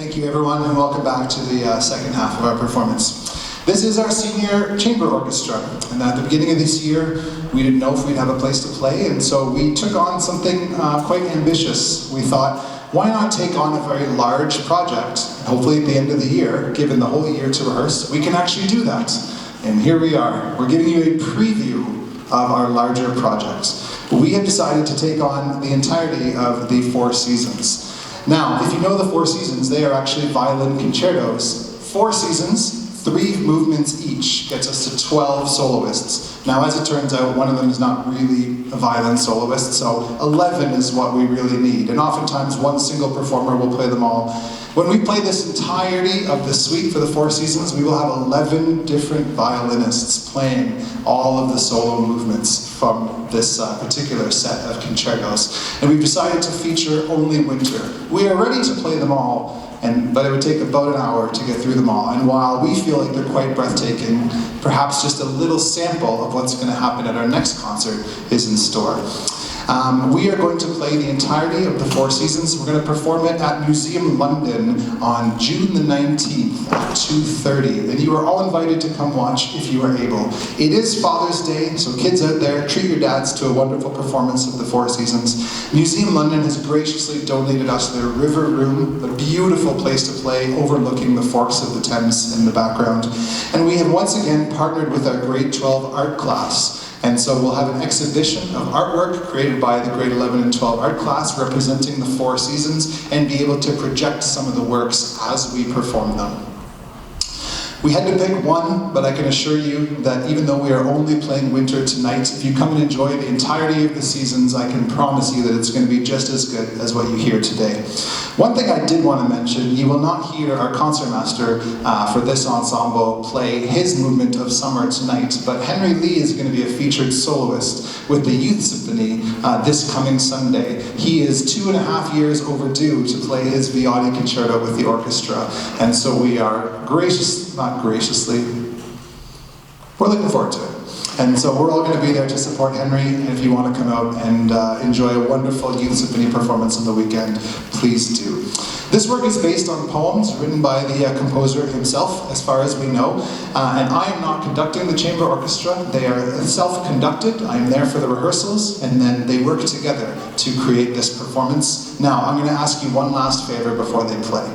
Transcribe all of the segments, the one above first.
Thank you everyone, and welcome back to the second half of our performance. This is our Senior Chamber Orchestra, and at the beginning of this year, we didn't know if we'd have a place to play, and so we took on something quite ambitious. We thought, why not take on a very large project? Hopefully at the end of the year, given the whole year to rehearse, we can actually do that. And here we are. We're giving you a preview of our larger project. We have decided to take on the entirety of the Four Seasons. Now, if you know the Four Seasons, they are actually violin concertos. 4 seasons, 3 movements each, gets us to 12 soloists. Now, as it turns out, one of them is not really a violin soloist, so 11 is what we really need. And oftentimes, one single performer will play them all. When we play this entirety of the suite for the 4 seasons, we will have 11 different violinists playing all of the solo movements from this particular set of concertos. And we've decided to feature only winter. We are ready to play them all, but it would take about an hour to get through them all. And while we feel like they're quite breathtaking, perhaps just a little sample of what's going to happen at our next concert is in store. We are going to play the entirety of the 4 seasons. We're going to perform it at Museum London on June the 19th at 2:30. And you are all invited to come watch if you are able. It is Father's Day, so kids out there, treat your dads to a wonderful performance of the 4 seasons. Museum London has graciously donated us their River Room, a beautiful place to play overlooking the forks of the Thames in the background. And we have once again partnered with our grade 12 art class. And so we'll have an exhibition of artwork created by the grade 11 and 12 art class representing the 4 seasons and be able to project some of the works as we perform them. We had to pick one, but I can assure you that even though we are only playing winter tonight, if you come and enjoy the entirety of the seasons, I can promise you that it's going to be just as good as what you hear today. One thing I did want to mention, you will not hear our concertmaster for this ensemble play his movement of Summer tonight, but Henry Lee is going to be a featured soloist with the Youth Symphony this coming Sunday. He is 2.5 years overdue to play his Vivaldi concerto with the orchestra, and so we are we're looking forward to it. And so we're all going to be there to support Henry, and if you want to come out and enjoy a wonderful Youth Symphony performance on the weekend, please do. This work is based on poems written by the composer himself, as far as we know, and I am not conducting the chamber orchestra. They are self-conducted. I am there for the rehearsals, and then they work together to create this performance. Now, I'm going to ask you one last favor before they play.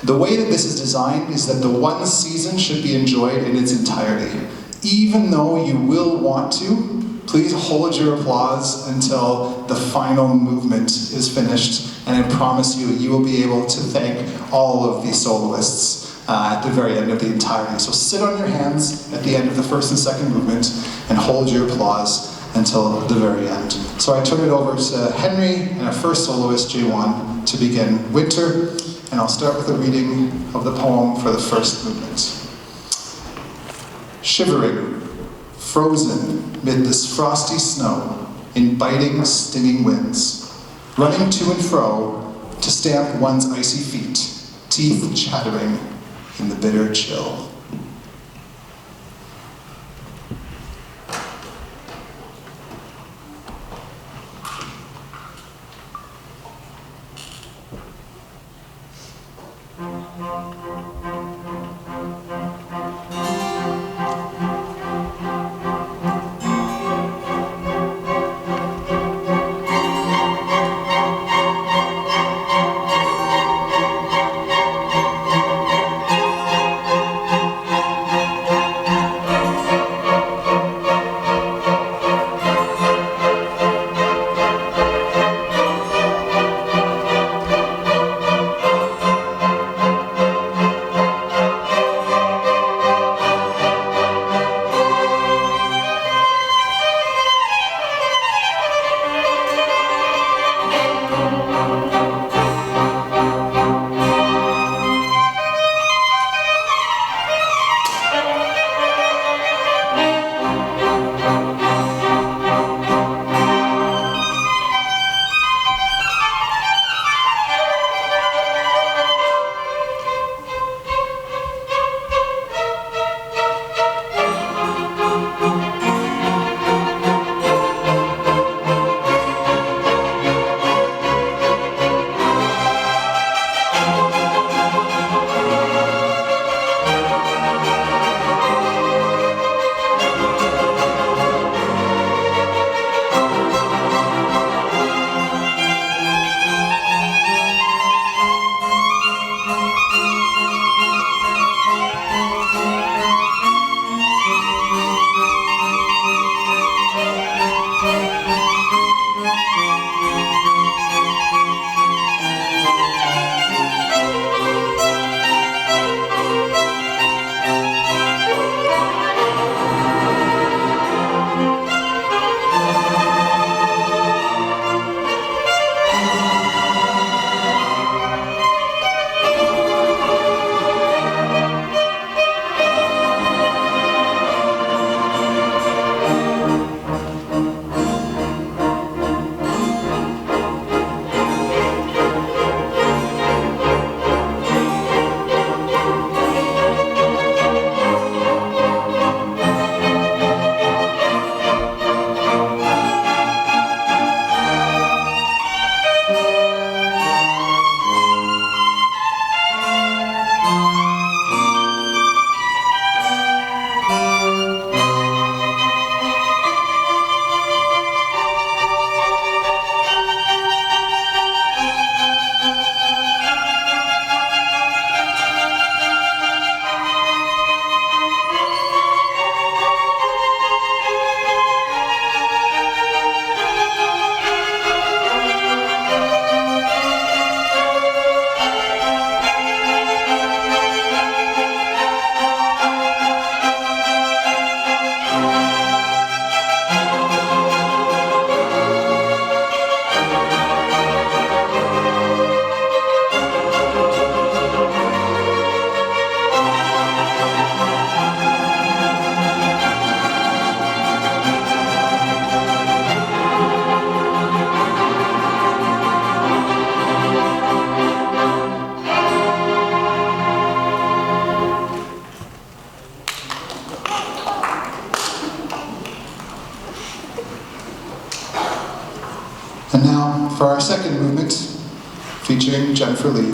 The way that this is designed is that the 1 season should be enjoyed in its entirety. Even though you will want to, please hold your applause until the final movement is finished, and I promise you, you will be able to thank all of the soloists at the very end of the entirety. So sit on your hands at the end of the 1st and 2nd movement and hold your applause until the very end. So I turn it over to Henry and our first soloist, Jaewon, to begin Winter, and I'll start with a reading of the poem for the first movement. Shivering, frozen mid this frosty snow, in biting, stinging winds, running to and fro to stamp one's icy feet, teeth chattering in the bitter chill. second movement, featuring Jennifer Lee.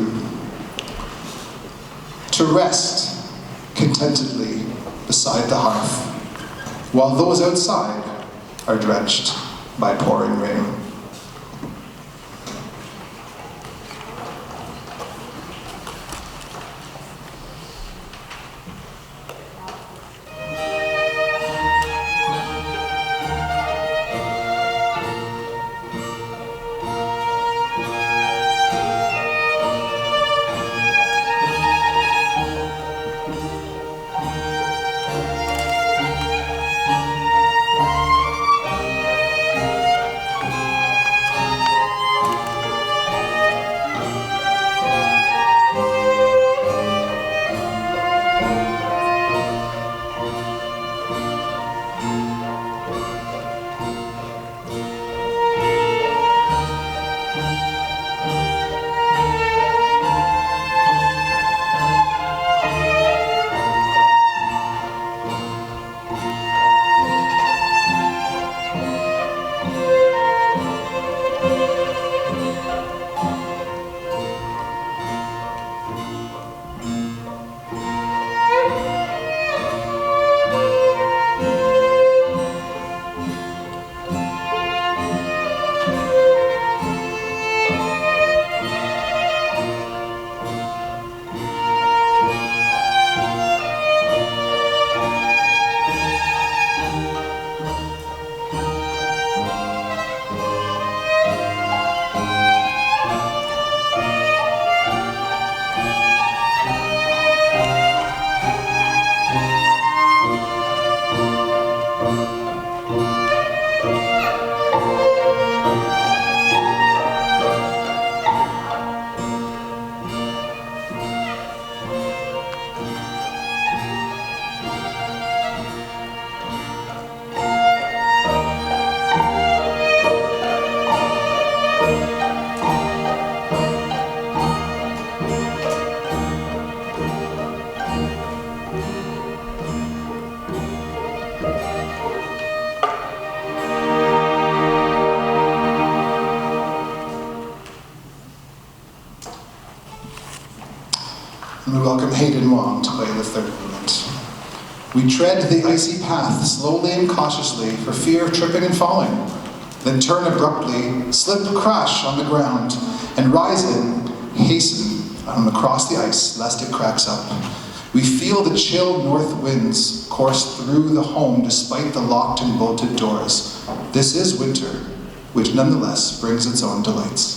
To rest contentedly beside the hearth, while those outside are drenched by pouring rain. And we welcome Hayden and Wong to play the third movement. We tread the icy path slowly and cautiously for fear of tripping and falling, then turn abruptly, slip, crash on the ground, and rise in, hasten across the ice lest it cracks up. We feel the chill north winds course through the home despite the locked and bolted doors. This is winter, which nonetheless brings its own delights.